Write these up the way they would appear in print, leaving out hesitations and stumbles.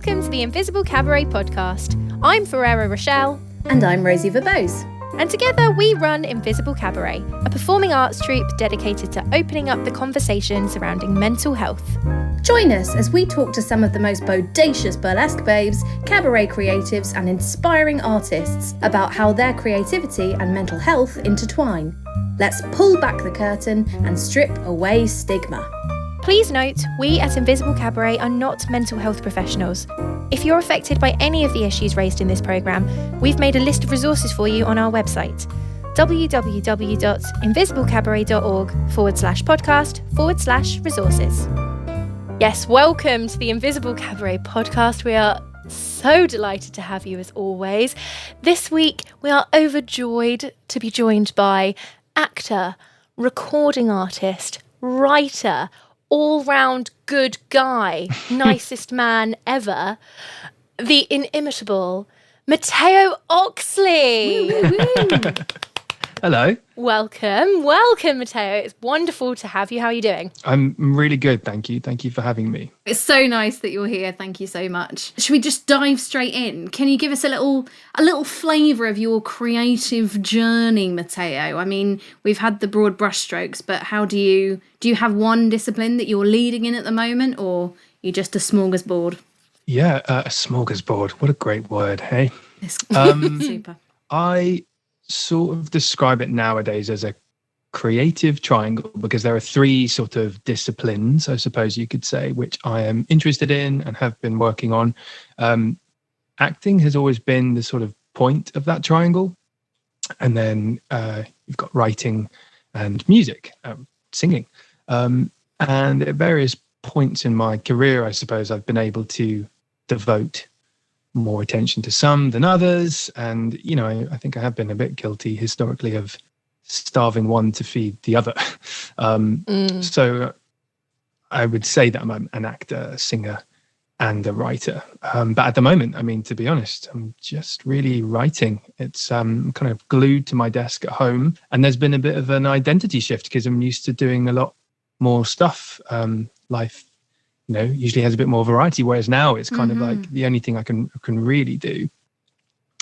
Welcome to the Invisible Cabaret podcast. I'm Ferrero Rochelle. And I'm Rosie Verbose. And together we run Invisible Cabaret, a performing arts troupe dedicated to opening up the conversation surrounding mental health. Join us as we talk to some of the most bodacious burlesque babes, cabaret creatives and inspiring artists about how their creativity and mental health intertwine. Let's pull back the curtain and strip away stigma. Please note, we at Invisible Cabaret are not mental health professionals. If you're affected by any of the issues raised in this programme, we've made a list of resources for you on our website, www.invisiblecabaret.org/podcast/resources. Yes, welcome to the Invisible Cabaret podcast. We are so delighted to have you as always. This week, we are overjoyed to be joined by actor, recording artist, writer, all-round good guy, nicest man ever, the inimitable Mateo Oxley. Woo, woo, woo. Hello. Welcome, Mateo. It's wonderful to have you. How are you doing? I'm really good, thank you. Thank you for having me. It's so nice that you're here. Thank you so much. Should we just dive straight in? Can you give us a little flavour of your creative journey, Mateo? I mean, we've had the broad brushstrokes, but how do you have one discipline that you're leading in at the moment, or you're just a smorgasbord? Yeah, a smorgasbord. What a great word, hey? Super. I sort of describe it nowadays as a creative triangle because there are three sort of disciplines, I suppose you could say, which I am interested in and have been working on. Acting has always been the sort of point of that triangle. And then you've got writing and music, singing. And at various points in my career, I suppose I've been able to devote more attention to some than others. And, you know, I think I have been a bit guilty historically of starving one to feed the other. So I would say that I'm an actor, a singer, and a writer. But at the moment, I mean, to be honest, I'm just really writing. It's kind of glued to my desk at home. And there's been a bit of an identity shift because I'm used to doing a lot more stuff. Life, you know, usually has a bit more variety, whereas now it's kind of like the only thing I can really do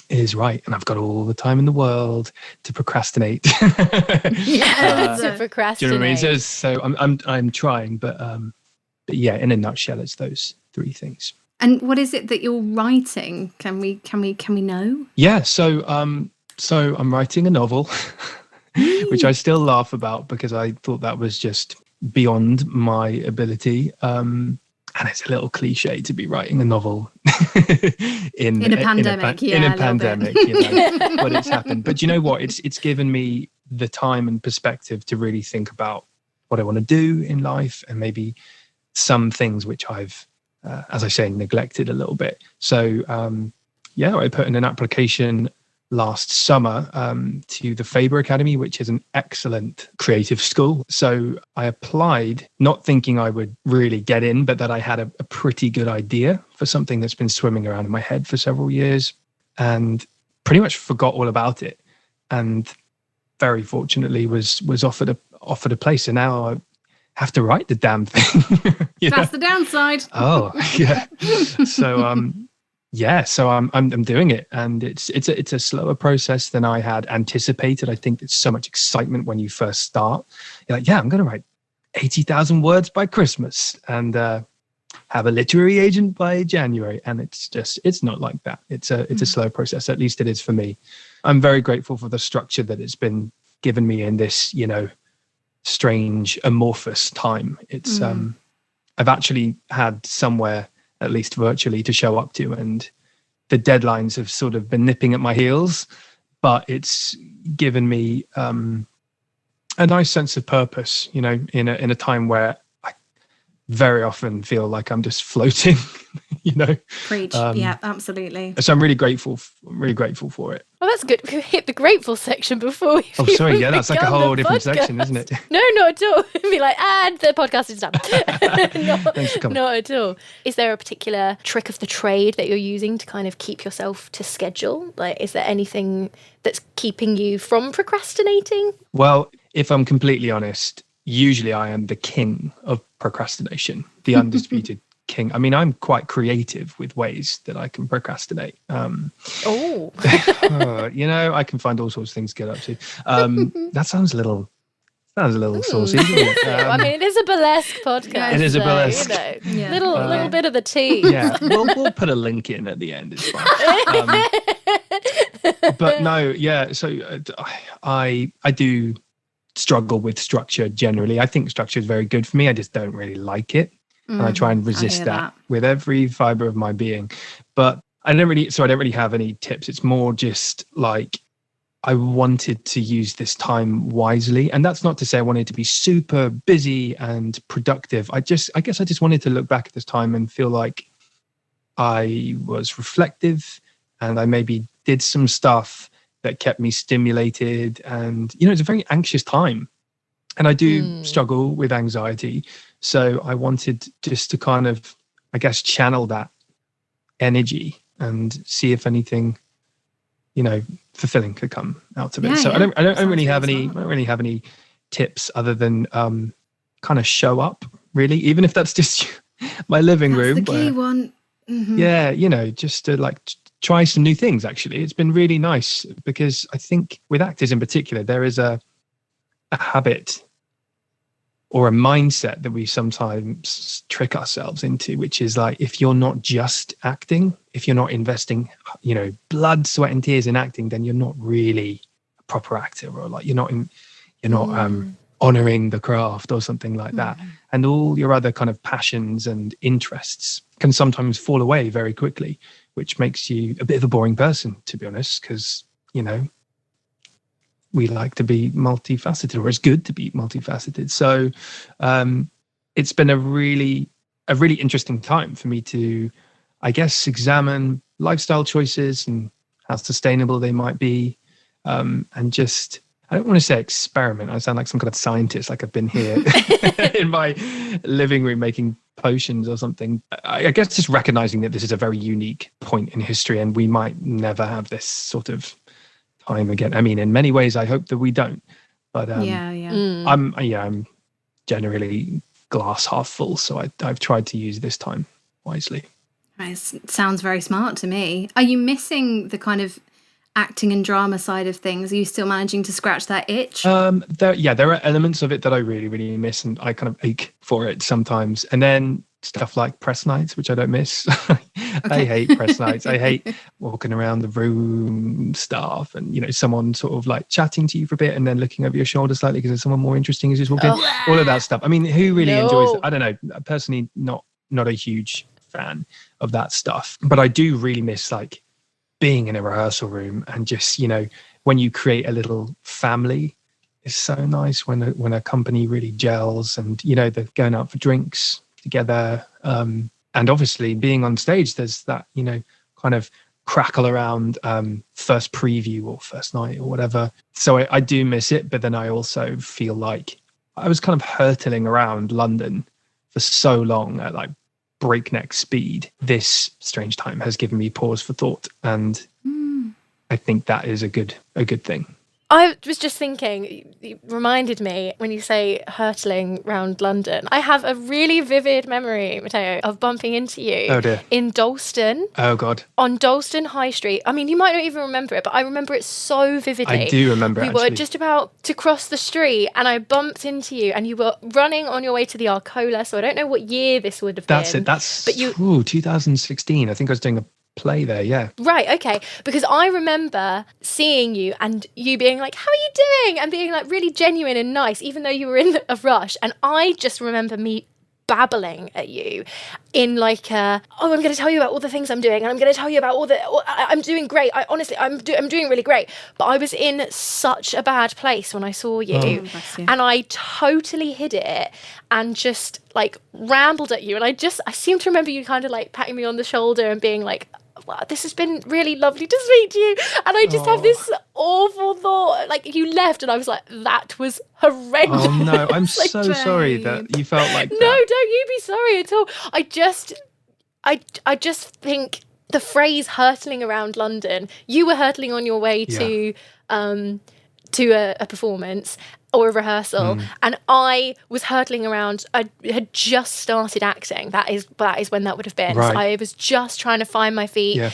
is write, and I've got all the time in the world to procrastinate. To procrastinate. Do you know what I mean? So I'm trying, but yeah, in a nutshell, it's those three things. And what is it that you're writing? Can we know? Yeah, so I'm writing a novel, which I still laugh about because I thought that was just beyond my ability. And it's a little cliche to be writing a novel in a pandemic. You know, but it's happened. But you know what? It's given me the time and perspective to really think about what I want to do in life and maybe some things which I've, as I say, neglected a little bit. So I put in an application last summer to the Faber Academy, which is an excellent creative school. So I applied, not thinking I would really get in, but that I had a pretty good idea for something that's been swimming around in my head for several years, and pretty much forgot all about it. And very fortunately was offered a place, and now I have to write the damn thing. That's the downside. Oh yeah. So so I'm doing it, and it's a slower process than I had anticipated. I think there's so much excitement when you first start. You're like, yeah, I'm going to write 80,000 words by Christmas and have a literary agent by January, and it's not like that. It's a slow process. At least it is for me. I'm very grateful for the structure that it's been given me in this, you know, strange amorphous time. It's I've actually had somewhere, at least virtually, to show up to, and the deadlines have sort of been nipping at my heels, but it's given me a nice sense of purpose, you know, in a time where I very often feel like I'm just floating, you know. Preach. Yeah, absolutely. So I'm really grateful for it. Well, that's good. We hit the grateful section before we yeah, that's like a whole different section, isn't it? No, not at all. It'd be like, and the podcast is done. Thanks for coming. Not at all. Is there a particular trick of the trade that you're using to kind of keep yourself to schedule? Like, is there anything that's keeping you from procrastinating? Well, if I'm completely honest, usually I am the king of procrastination, the undisputed king. I mean, I'm quite creative with ways that I can procrastinate. I can find all sorts of things to get up to. That sounds a little saucy, doesn't it? I mean, it is a burlesque podcast. It is a burlesque. Little bit of the tea. Yeah, we'll put a link in at the end. It's fine. But no, yeah. So I do struggle with structure generally. I think structure is very good for me. I just don't really like it, and I try and resist that with every fiber of my being. But I don't really have any tips. It's more just like I wanted to use this time wisely, and that's not to say I wanted to be super busy and productive. I guess I just wanted to look back at this time and feel like I was reflective, and I maybe did some stuff that kept me stimulated. And it's a very anxious time, and I do struggle with anxiety, so I wanted just to kind of, I guess, channel that energy and see if anything fulfilling could come out of it. I don't really have any tips other than kind of show up, really, even if that's just my living room. That's the key one. Mm-hmm. Yeah, just to try some new things. Actually, it's been really nice, because I think with actors in particular, there is a habit or a mindset that we sometimes trick ourselves into, which is like, if you're not just acting, if you're not investing, blood, sweat and tears in acting, then you're not really a proper actor, or like you're not honoring the craft or something like that. And all your other kind of passions and interests can sometimes fall away very quickly, which makes you a bit of a boring person, to be honest, because, we like to be multifaceted, or it's good to be multifaceted. So it's been a really interesting time for me to, I guess, examine lifestyle choices and how sustainable they might be. And just, I don't want to say experiment. I sound like some kind of scientist, like I've been here in my living room making potions or something. I guess just recognizing that this is a very unique point in history, and we might never have this sort of time again. I mean, in many ways, I hope that we don't. But I'm generally glass half full, so I've tried to use this time wisely. It sounds very smart to me. Are you missing the kind of acting and drama side of things? Are you still managing to scratch that itch? There are elements of it that I really, really miss, and I kind of ache for it sometimes. And then stuff like press nights, which I don't miss. I hate press nights. I hate walking around the room, staff, and someone sort of like chatting to you for a bit and then looking over your shoulder slightly because there's someone more interesting who's just walking. All of that stuff. I mean, who really enjoys it? I don't know. Personally, not a huge fan of that stuff, but I do really miss like being in a rehearsal room and just, when you create a little family. It's so nice when a company really gels, and they're going out for drinks together, and obviously being on stage, there's that kind of crackle around first preview or first night or whatever. So I do miss it, but then I also feel like I was kind of hurtling around London for so long at like breakneck speed. This strange time has given me pause for thought, and I think that is a good thing. I was just thinking, you reminded me when you say hurtling round London. I have a really vivid memory, Mateo, of bumping into you in Dalston. Oh, God. On Dalston High Street. I mean, you might not even remember it, but I remember it so vividly. I do remember it, We were just about to cross the street and I bumped into you and you were running on your way to the Arcola. So I don't know what year this would have been. That's it. That's 2016. I think I was doing a play there, yeah. Right, okay. Because I remember seeing you and you being like, how are you doing? And being like really genuine and nice, even though you were in a rush. And I just remember me babbling at you in like I'm going to tell you about all the things I'm doing, and I'm going to tell you about I'm doing great. I'm doing really great. But I was in such a bad place when I saw you, and I totally hid it and just like rambled at you. And I seem to remember you kind of like patting me on the shoulder and being like, wow, this has been really lovely to speak to you. And I just have this awful thought, like you left and I was like, that was horrendous. Oh no, I'm so sorry that you felt like that. No, don't you be sorry at all. I just think the phrase hurtling around London, you were hurtling on your way to a performance, or a rehearsal, and I was hurtling around. I had just started acting. That is when that would have been. Right. So I was just trying to find my feet, Yeah.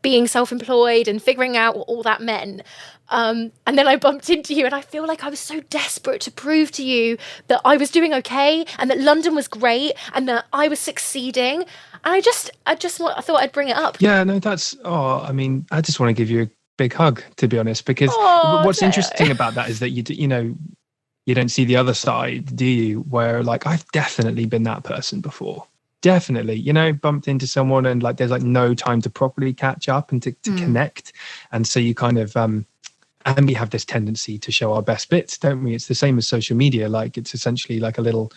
being self-employed and figuring out what all that meant. And then I bumped into you, and I feel like I was so desperate to prove to you that I was doing okay, and that London was great, and that I was succeeding. And I thought I'd bring it up. Yeah, no, that's, I mean, I just want to give you a big hug, to be honest, because what's no. interesting about that is that you don't see the other side, do you? Where like, I've definitely been that person before. Definitely, bumped into someone and like, there's like no time to properly catch up and to connect. And so you kind of, and we have this tendency to show our best bits, don't we? It's the same as social media. Like it's essentially like a little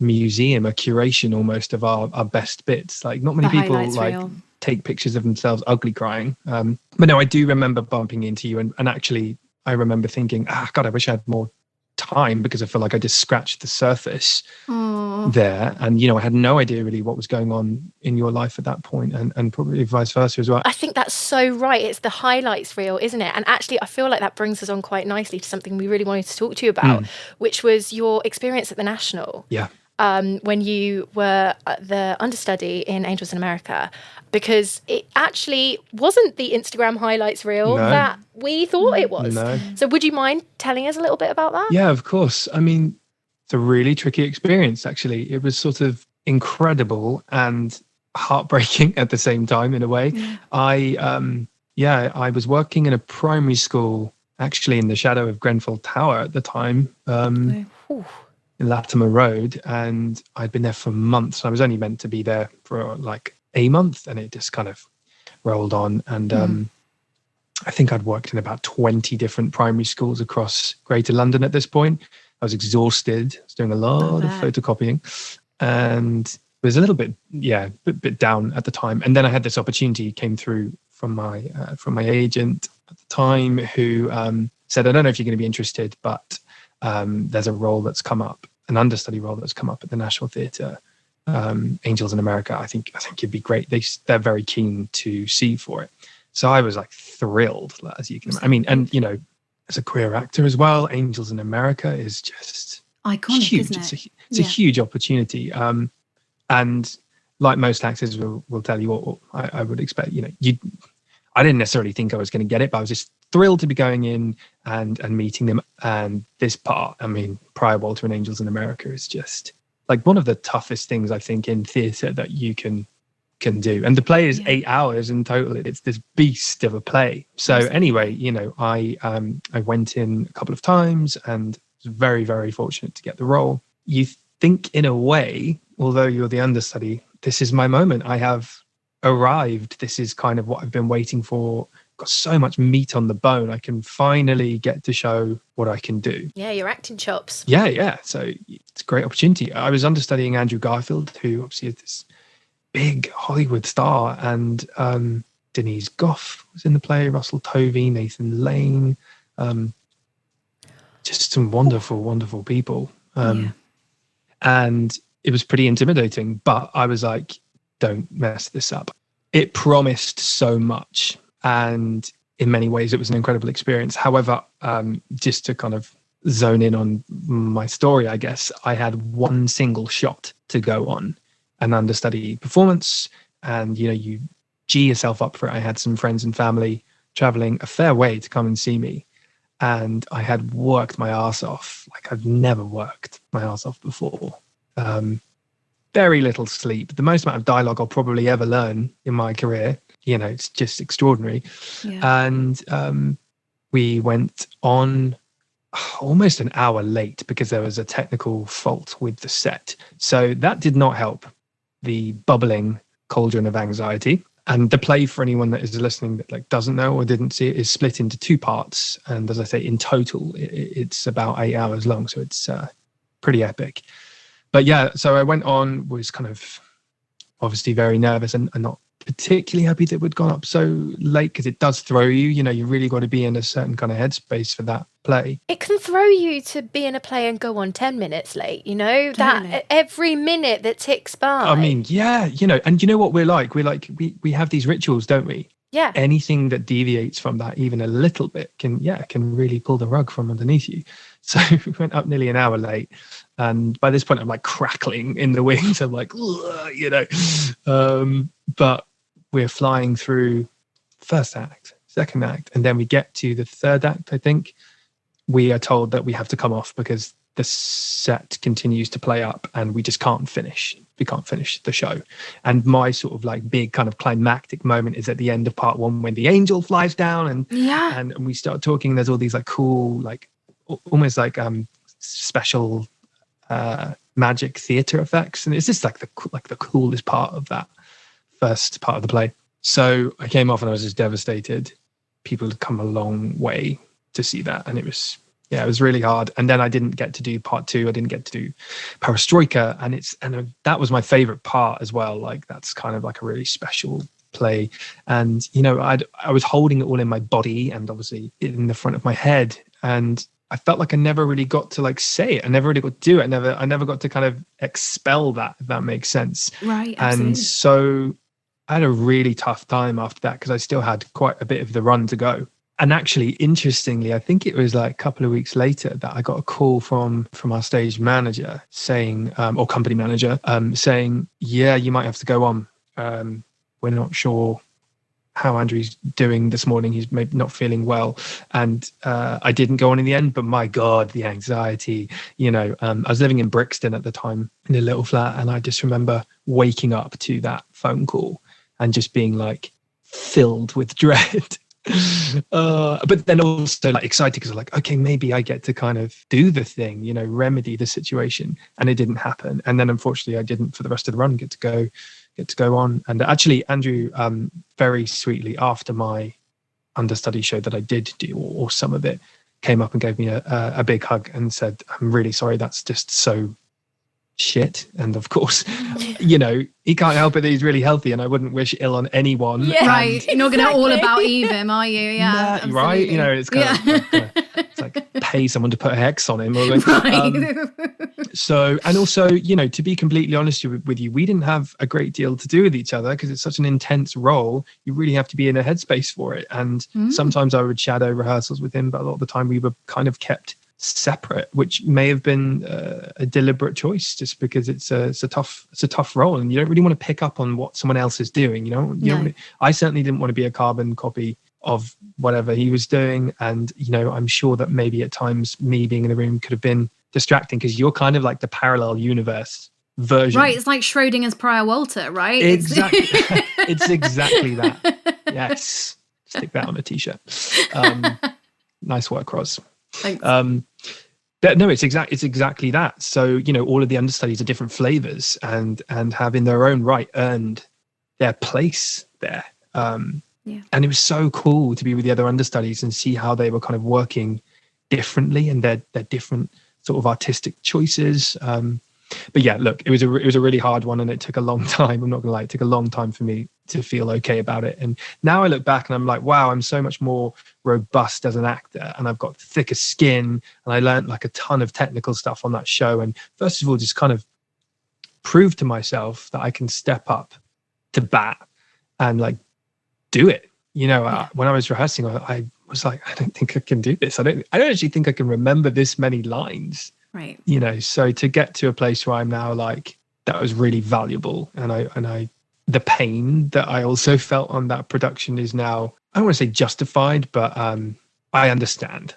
museum, a curation almost of our best bits. Like not many people like take pictures of themselves ugly crying. But no, I do remember bumping into you, and actually I remember thinking, God, I wish I had more time, because I feel like I just scratched the surface there. And, I had no idea really what was going on in your life at that point, and probably vice versa as well. I think that's so right. It's the highlights reel, isn't it? And actually, I feel like that brings us on quite nicely to something we really wanted to talk to you about, which was your experience at the National. Yeah. When you were the understudy in Angels in America, because it actually wasn't the Instagram highlights reel that we thought it was. No. So would you mind telling us a little bit about that? Yeah, of course. I mean, it's a really tricky experience, actually. It was sort of incredible and heartbreaking at the same time, in a way. I was working in a primary school, actually in the shadow of Grenfell Tower at the time. In Latimer Road, and I'd been there for months. I was only meant to be there for like a month, and it just kind of rolled on. And I think I'd worked in about 20 different primary schools across Greater London at this point. I was exhausted. I was doing a lot of photocopying, and it was a little bit, bit down at the time. And then I had this opportunity came through from my agent at the time, who said, I don't know if you're going to be interested, but there's a role that's come up, an understudy role that's come up at the National Theatre, Angels in America. I think it'd be great. They're very keen to see you for it. So I was like thrilled, as you can imagine. I mean, and as a queer actor as well, Angels in America is just iconic, huge. isn't it? It's a huge opportunity. And like most actors will tell you what I would expect. I didn't necessarily think I was going to get it, but I was just thrilled to be going in and meeting them. And this part, I mean, Prior Walter and Angels in America is just like one of the toughest things I think in theatre that you can do. And the play is 8 hours in total. It's this beast of a play. So anyway, I went in a couple of times and was very, very fortunate to get the role. You think in a way, although you're the understudy, this is my moment. I have arrived. This is kind of what I've been waiting for. Got so much meat on the bone. I can finally get to show what I can do. Yeah, your acting chops. Yeah. So it's a great opportunity. I was understudying Andrew Garfield, who obviously is this big Hollywood star, and Denise Gough was in the play, Russell Tovey, Nathan Lane, just some wonderful, wonderful people. And it was pretty intimidating, but I was like, don't mess this up. It promised so much. And in many ways, it was an incredible experience. However, just to kind of zone in on my story, I guess, I had one single shot to go on an understudy performance. And, you gee yourself up for it. I had some friends and family traveling a fair way to come and see me. And I had worked my ass off like I've never worked my ass off before. Very little sleep, the most amount of dialogue I'll probably ever learn in my career. It's just extraordinary. And we went on almost an hour late because there was a technical fault with the set. So that did not help the bubbling cauldron of anxiety. And the play, for anyone that is listening that doesn't know or didn't see it, is split into 2 parts. And as I say, in total, it's about 8 hours long. So it's pretty epic. But yeah, so I went on, was kind of obviously very nervous and not particularly happy that we'd gone up so late, because it does throw you. You really got to be in a certain kind of headspace for that play. It can throw you to be in a play and go on 10 minutes late, Totally. that every minute that ticks by. I mean, yeah, and you know what we're like? We have these rituals, don't we? Yeah. Anything that deviates from that even a little bit can really pull the rug from underneath you. So we went up nearly an hour late. And by this point, I'm like crackling in the wings. I'm like, you know, but we're flying through first act, second act. And then we get to the third act, I think. We are told that we have to come off because the set continues to play up and we just can't finish. We can't finish the show. And my sort of like big kind of climactic moment is at the end of part one when the angel flies down and we start talking. There's all these like cool, like almost like special magic theater effects. And it's just like the coolest part of that first part of the play. So I came off and I was just devastated. People had come a long way to see that, and it was really hard. And then I didn't get to do part two. I didn't get to do Perestroika, and that was my favorite part as well. Like that's kind of like a really special play, and you know I was holding it all in my body and obviously in the front of my head, and I felt like I never really got to like say it. I never really got to do it. I never got to kind of expel that, if that makes sense. Right. Absolutely. And so I had a really tough time after that because I still had quite a bit of the run to go. And actually, interestingly, I think it was like a couple of weeks later that I got a call from our stage manager saying, or company manager, saying, yeah, you might have to go on. We're not sure how Andrew's doing this morning. He's maybe not feeling well. And I didn't go on in the end, but my God, the anxiety, you know, I was living in Brixton at the time in a little flat. And I just remember waking up to that phone call and just being like filled with dread. But then also like excited because I'm like, okay, maybe I get to kind of do the thing, you know, remedy the situation. And it didn't happen. And then unfortunately I didn't for the rest of the run get to go on. And actually Andrew very sweetly after my understudy show that I did do or some of it came up and gave me a big hug and said, I'm really sorry, that's just so shit. And of course, you know, he can't help it that he's really healthy and I wouldn't wish ill on anyone. Yeah, right. You're not going to all about Evim, are you? Yeah, nah, right. You know, it's kind of like, it's like pay someone to put a hex on him. Or like, right. So, and also, you know, to be completely honest with you, we didn't have a great deal to do with each other because it's such an intense role. You really have to be in a headspace for it. And sometimes I would shadow rehearsals with him, but a lot of the time we were kind of kept separate, which may have been a deliberate choice just because it's a tough role and you don't really want to pick up on what someone else is doing, you know. I certainly didn't want to be a carbon copy of whatever he was doing, and you know, I'm sure that maybe at times me being in the room could have been distracting because you're kind of like the parallel universe version, right? It's like Schrodinger's Prior Walter, right? Exactly. It's exactly that. Yes, stick that on a t-shirt. Nice work, Ros. Thanks. But no, it's exactly that. So, you know, all of the understudies are different flavors and have in their own right earned their place there. And it was so cool to be with the other understudies and see how they were kind of working differently and their different sort of artistic choices. But yeah, look, it was a really hard one and it took a long time. I'm not gonna lie, it took a long time for me to feel okay about it. And now I look back and I'm like, wow, I'm so much more robust as an actor and I've got thicker skin and I learned like a ton of technical stuff on that show. And first of all, just kind of prove to myself that I can step up to bat and like do it. You know, when I was rehearsing, I was like, I don't think I can do this. I don't actually think I can remember this many lines. Right. You know, so to get to a place where I'm now like, that was really valuable. And I the pain that I also felt on that production is now, I don't want to say justified, but I understand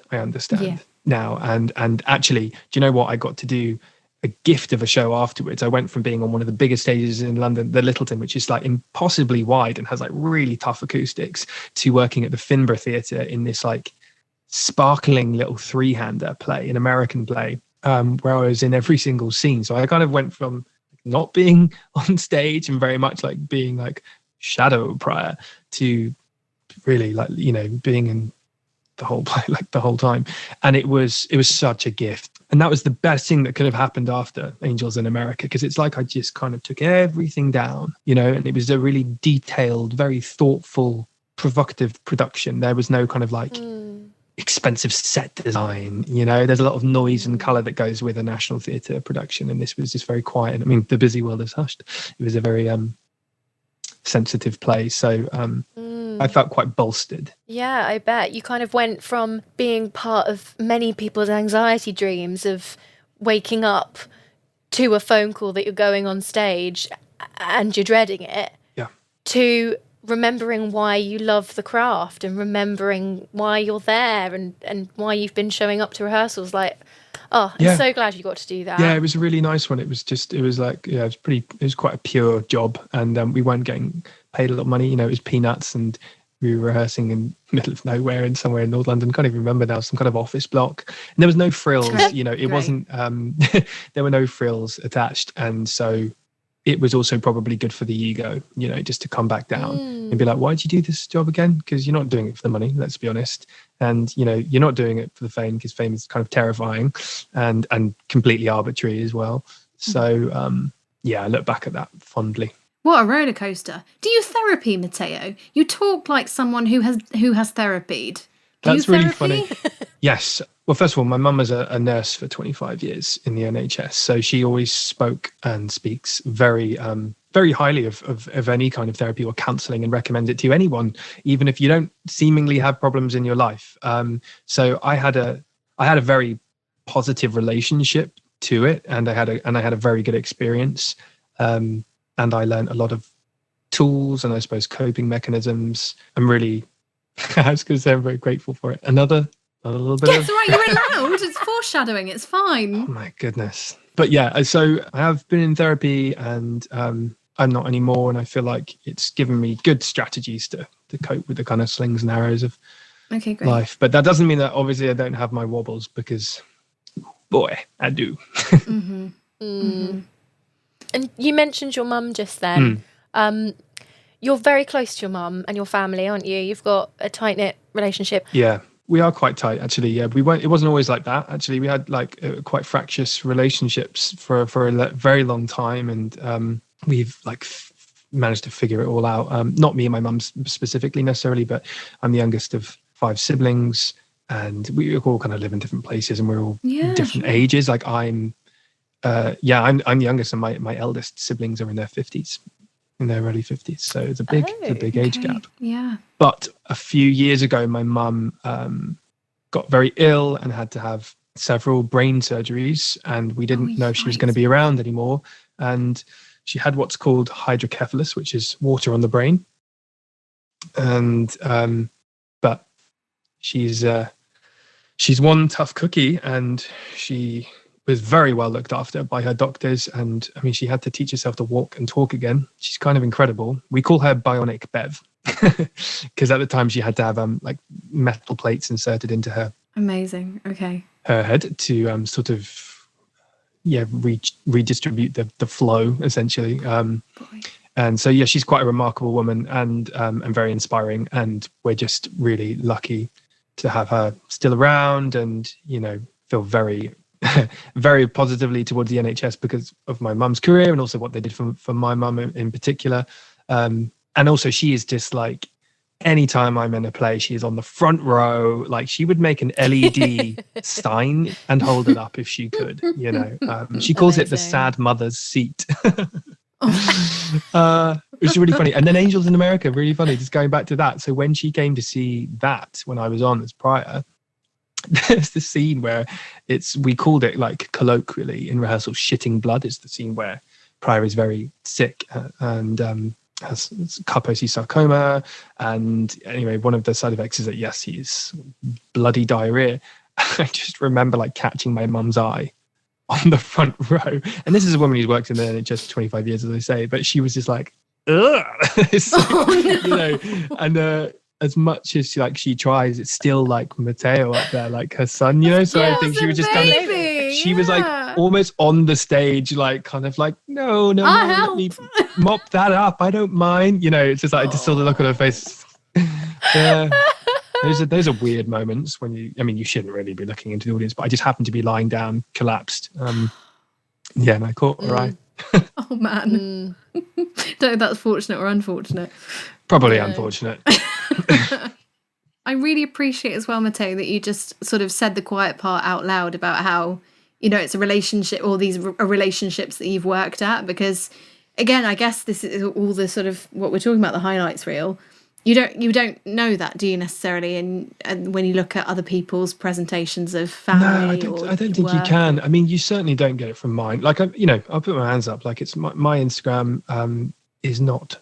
now. And actually, do you know what? I got to do a gift of a show afterwards. I went from being on one of the biggest stages in London, the Littleton, which is like impossibly wide and has like really tough acoustics, to working at the Finborough Theatre in this like sparkling little three-hander play, an American play, where I was in every single scene. So I kind of went from not being on stage and very much like being like shadow prior to really like, you know, being in the whole play like the whole time. And it was such a gift. And that was the best thing that could have happened after Angels in America, because it's like I just kind of took everything down, you know, and it was a really detailed, very thoughtful, provocative production. There was no kind of like expensive set design, you know. There's a lot of noise and color that goes with a National Theatre production, and this was just very quiet. I mean, The Busy World Is Hushed. It was a very sensitive play. So I felt quite bolstered. Yeah, I bet. You kind of went from being part of many people's anxiety dreams of waking up to a phone call that you're going on stage and you're dreading it, to remembering why you love the craft and remembering why you're there and why you've been showing up to rehearsals. Like, I'm so glad you got to do that. Yeah, it was a really nice one. It was quite a pure job, and we weren't getting paid a lot of money. You know, it was peanuts, and we were rehearsing in the middle of nowhere in somewhere in North London. Can't even remember now, some kind of office block. And there was no frills, you know, it wasn't, there were no frills attached. And so it was also probably good for the ego, you know, just to come back down and be like, why did you do this job again? Because you're not doing it for the money, let's be honest. And, you know, you're not doing it for the fame, because fame is kind of terrifying and completely arbitrary as well. So, I look back at that fondly. What a roller coaster. Do you therapy, Mateo? You talk like someone who has therapied. That's really funny. Yes. Well, first of all, my mum was a nurse for 25 years in the NHS. So she always spoke and speaks very highly of any kind of therapy or counselling, and recommends it to anyone, even if you don't seemingly have problems in your life. So I had a very positive relationship to it, and I had a very good experience. And I learned a lot of tools and I suppose coping mechanisms. I'm really, I was going to say I'm very grateful for it. Another little bit. Yes, right, you're allowed. It's foreshadowing. It's fine. Oh my goodness. But yeah, so I have been in therapy, and I'm not anymore. And I feel like it's given me good strategies to cope with the kind of slings and arrows of life. But that doesn't mean that obviously I don't have my wobbles, because boy, I do. Mm-hmm. Mm-hmm. And you mentioned your mum just then. You're very close to your mum and your family, aren't you? You've got a tight-knit relationship. Yeah, we are quite tight, actually. Yeah, it wasn't always like that. Actually, we had like quite fractious relationships for a very long time, and we've like managed to figure it all out. Not me and my mum specifically necessarily, but I'm the youngest of 5 siblings, and we all kind of live in different places, and we're all different ages. Like I'm the youngest, and my eldest siblings are in their 50s, in their early 50s. So it's a big age gap. Yeah. But a few years ago, my mum got very ill and had to have several brain surgeries, and we didn't know if she was going to be around anymore. And she had what's called hydrocephalus, which is water on the brain. And but she's one tough cookie, and she was very well looked after by her doctors. And I mean, she had to teach herself to walk and talk again. She's kind of incredible. We call her Bionic Bev, because at the time she had to have like metal plates inserted into her head to sort of redistribute the flow, essentially. And so she's quite a remarkable woman, and very inspiring, and we're just really lucky to have her still around, and feel very very positively towards the NHS because of my mum's career, and also what they did for my mum in particular. And also she is just like, anytime I'm in a play, she is on the front row. Like, she would make an LED sign and hold it up if she could, she calls it the sad mother's seat. Which is really funny. And then Angels in America, really funny, just going back to that. So when she came to see that, when I was on as Prior, there's this scene where we called it, like, colloquially in rehearsal, shitting blood. It's the scene where Prior is very sick and has Kaposi sarcoma, and anyway, one of the side effects is that he's bloody diarrhea. I just remember like catching my mum's eye on the front row, and this is a woman who's worked in the NHS for 25 years, as I say, but she was just like, ugh. And as much as she tries, it's still like Mateo up there, like her son, so I think she was just kind of, she was like almost on the stage, like kind of like, no, let me mop that up, I don't mind, it's just like, I just saw the look on her face. Yeah. Those are weird moments when you shouldn't really be looking into the audience, but I just happened to be lying down, collapsed. And I caught her eye. Oh man. Don't know if that's fortunate or unfortunate. Probably unfortunate. I really appreciate as well, Mateo, that you just sort of said the quiet part out loud about how, it's a relationship, all these relationships that you've worked at, because again, I guess this is all the sort of what we're talking about, the highlights reel. You don't know that, do you, necessarily? And when you look at other people's presentations of family, I don't think you can. I mean, you certainly don't get it from mine. Like, I'll put my hands up. Like, it's my Instagram is not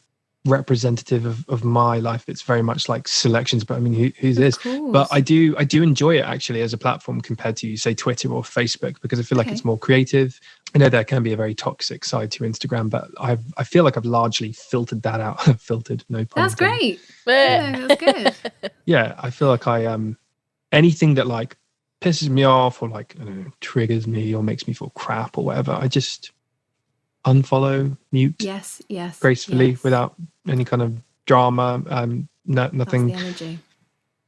representative of my life. It's very much like selections, but I mean, who's this? But I do enjoy it actually as a platform compared to, say, Twitter or Facebook, because I feel like it's more creative. I know there can be a very toxic side to Instagram, but I feel like I've largely filtered that out. Filtered, no pun. That's great. Yeah, that's good. Yeah, I feel like anything that like pisses me off or like, I don't know, triggers me or makes me feel crap or whatever, I just unfollow, mute. Yes. Gracefully, without any kind of drama. Nothing. That's the energy.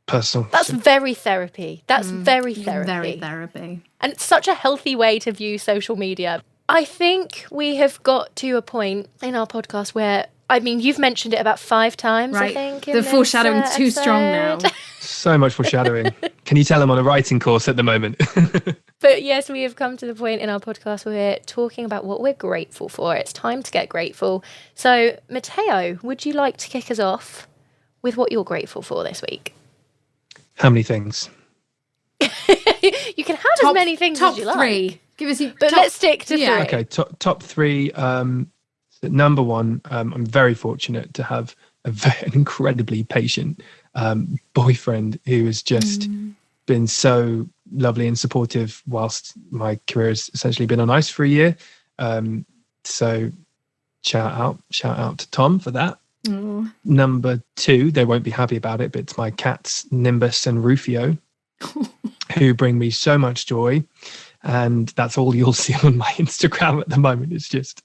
Personal. That's very therapy. That's very therapy. Very therapy. And it's such a healthy way to view social media. I think we have got to a point in our podcast where, I mean, you've mentioned it about 5 times, right. I think. The foreshadowing's too strong now. So much foreshadowing. Can you tell I'm on a writing course at the moment? But yes, we have come to the point in our podcast where we're talking about what we're grateful for. It's time to get grateful. So, Mateo, would you like to kick us off with what you're grateful for this week? How many things? You can have as many things as you like. Top 3. Give us but let's stick to 3. Okay, top 3. Number 1, I'm very fortunate to have an incredibly patient boyfriend who has just been so lovely and supportive whilst my career has essentially been on ice for a year. So shout out to Tom for that. Number 2, they won't be happy about it, but it's my cats Nimbus and Rufio who bring me so much joy. And that's all you'll see on my Instagram at the moment. It's just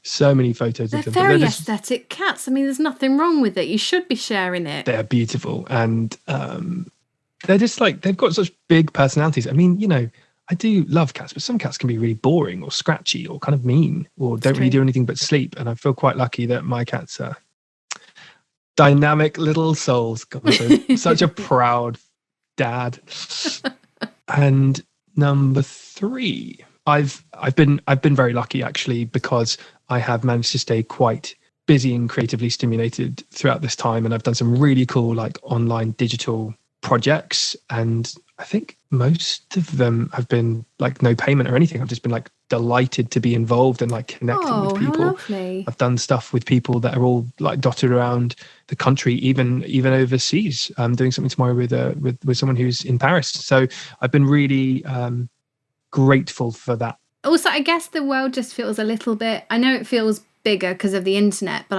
so many photos of them. They're very aesthetic cats. I mean, there's nothing wrong with it. You should be sharing it. They're beautiful. And they're just like, they've got such big personalities. I mean, I do love cats, but some cats can be really boring or scratchy or kind of mean or don't really do anything but sleep. And I feel quite lucky that my cats are dynamic little souls. God, I'm such a proud dad. And number 3, I've been very lucky actually, because I have managed to stay quite busy and creatively stimulated throughout this time, and I've done some really cool like online digital projects, and I think most of them have been like no payment or anything. I've just been like delighted to be involved and like connecting with people. How lovely. I've done stuff with people that are all like dotted around the country, even overseas. I'm doing something tomorrow with someone who's in Paris. So I've been really grateful for that. Also, I guess the world just feels a little bit, I know it feels bigger because of the internet, but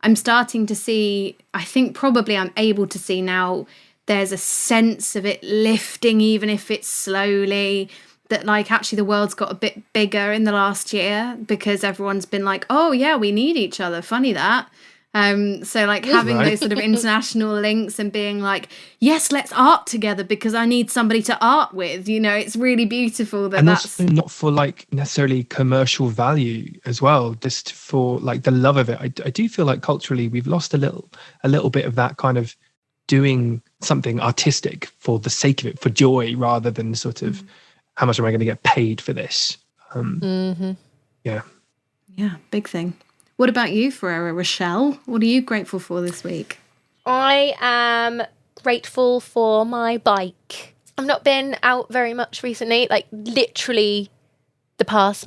I'm starting to see, I think probably I'm able to see now, there's a sense of it lifting, even if it's slowly, that like actually the world's got a bit bigger in the last year because everyone's been like, oh yeah, we need each other. Funny that. So like having those sort of international links and being like, yes, let's art together because I need somebody to art with, it's really beautiful that that's also not for like necessarily commercial value as well, just for like the love of it. I do feel like culturally we've lost a little bit of that kind of doing something artistic for the sake of it, for joy, rather than sort of how much am I going to get paid for this? Yeah, big thing. What about you, Ferrero? Rochelle, what are you grateful for this week? I am grateful for my bike. I've not been out very much recently. Like literally the past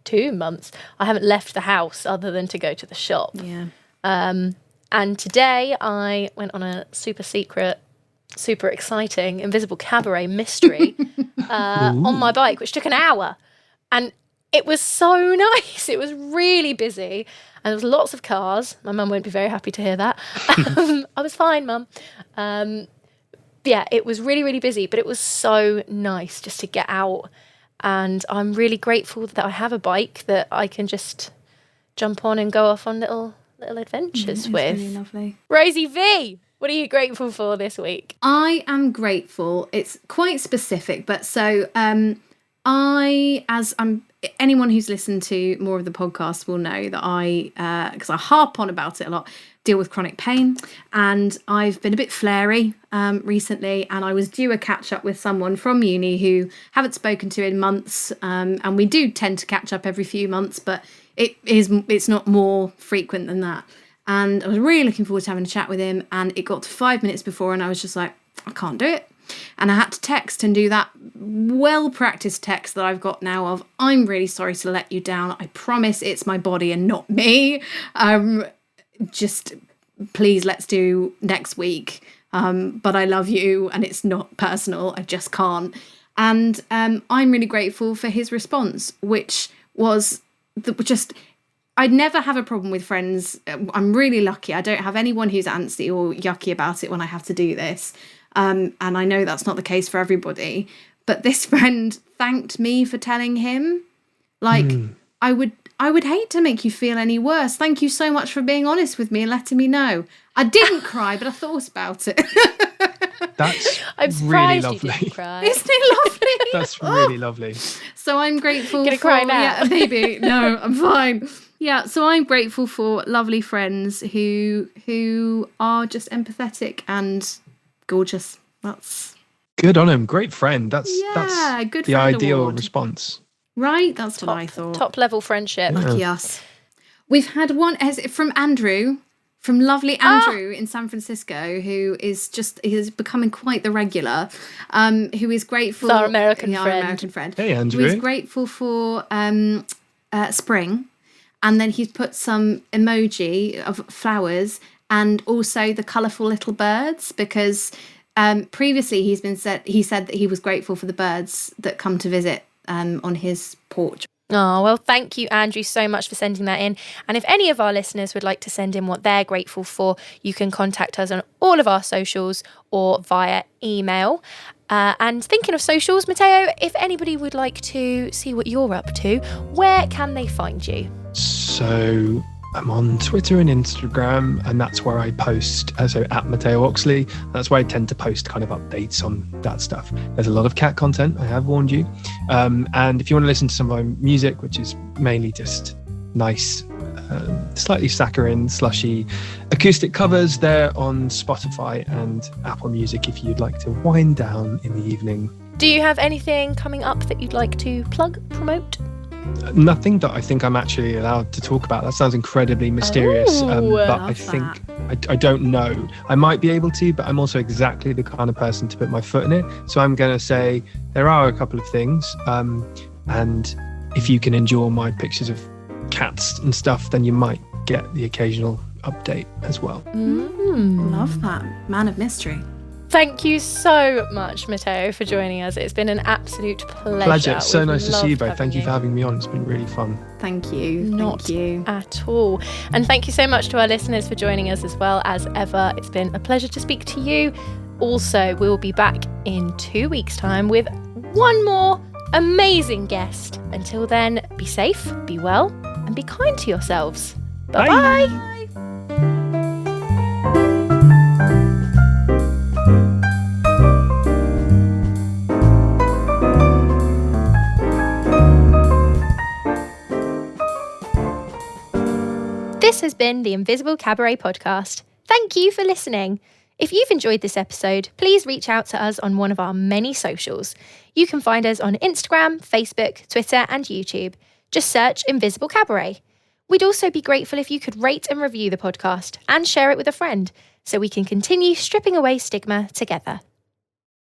2 months, I haven't left the house other than to go to the shop. Yeah. And today I went on a super secret, super exciting Invisible Cabaret mystery on my bike, which took an hour. And it was so nice. It was really busy. And there was lots of cars. My mum won't be very happy to hear that. I was fine, Mum. Yeah, it was really, really busy. But it was so nice just to get out. And I'm really grateful that I have a bike that I can just jump on and go off on little adventures with. Really lovely. Rosie V, what are you grateful for this week? I am grateful. It's quite specific, but so as I'm anyone who's listened to more of the podcast will know that I, because I harp on about it a lot, deal with chronic pain, and I've been a bit flary recently, and I was due a catch up with someone from uni who haven't spoken to in months, and we do tend to catch up every few months, but it's not more frequent than that. And I was really looking forward to having a chat with him, and it got to 5 minutes before, and I was just like, I can't do it. And I had to text and do that well-practiced text that I've got now of, I'm really sorry to let you down. I promise it's my body and not me. Just please, let's do next week. But I love you and it's not personal. I just can't. And I'm really grateful for his response, which was I'd never have a problem with friends. I'm really lucky. I don't have anyone who's antsy or yucky about it when I have to do this. And I know that's not the case for everybody. But this friend thanked me for telling him. Like, I would hate to make you feel any worse. Thank you so much for being honest with me and letting me know. I didn't cry, but I thought about it. That's I'm really surprised lovely. you didn't cry. Isn't it lovely? That's really lovely. So I'm grateful Gonna for... cry now? Yeah, maybe. No, I'm fine. Yeah, so I'm grateful for lovely friends who are just empathetic and gorgeous. That's... Good on him. Great friend. That's good the friend ideal award. response. Right? That's what I thought. Top level friendship. Yeah. Yes. We've had one from Andrew, from lovely Andrew in San Francisco, who is becoming quite the regular, who is grateful. Our American Our friend. American friend. Hey, Andrew. Who is grateful for spring. And then he's put some emoji of flowers and also the colourful little birds, because previously he said that he was grateful for the birds that come to visit on his porch. Oh, well, thank you, Andrew, so much for sending that in. And if any of our listeners would like to send in what they're grateful for, you can contact us on all of our socials or via email. And thinking of socials, Mateo, if anybody would like to see what you're up to, where can they find you? So I'm on Twitter and Instagram, and that's where I post. So at Mateo Oxley, that's where I tend to post kind of updates on that stuff. There's a lot of cat content, I have warned you. And if you want to listen to some of my music, which is mainly just nice, slightly saccharine, slushy acoustic covers, they're on Spotify and Apple Music if you'd like to wind down in the evening. Do you have anything coming up that you'd like to plug, promote? Nothing that I think I'm actually allowed to talk about. That sounds incredibly mysterious, but I think I don't know. I might be able to, but I'm also exactly the kind of person to put my foot in it. So I'm going to say there are a couple of things, and if you can endure my pictures of cats and stuff, then you might get the occasional update as well. Love that. Man of mystery. Thank you so much, Mateo, for joining us. It's been an absolute pleasure. It's so We've nice to see you loved both. Thank you for having me on. It's been really fun. Thank you. Not Thank you. at all. And thank you so much to our listeners for joining us as well as ever. It's been a pleasure to speak to you. Also, we'll be back in 2 weeks' time with one more amazing guest. Until then, be safe, be well, and be kind to yourselves. Bye-bye. Bye. This has been the Invisible Cabaret podcast. Thank you for listening. If you've enjoyed this episode, please reach out to us on one of our many socials. You can find us on Instagram, Facebook, Twitter, and YouTube. Just search Invisible Cabaret. We'd also be grateful if you could rate and review the podcast and share it with a friend so we can continue stripping away stigma together.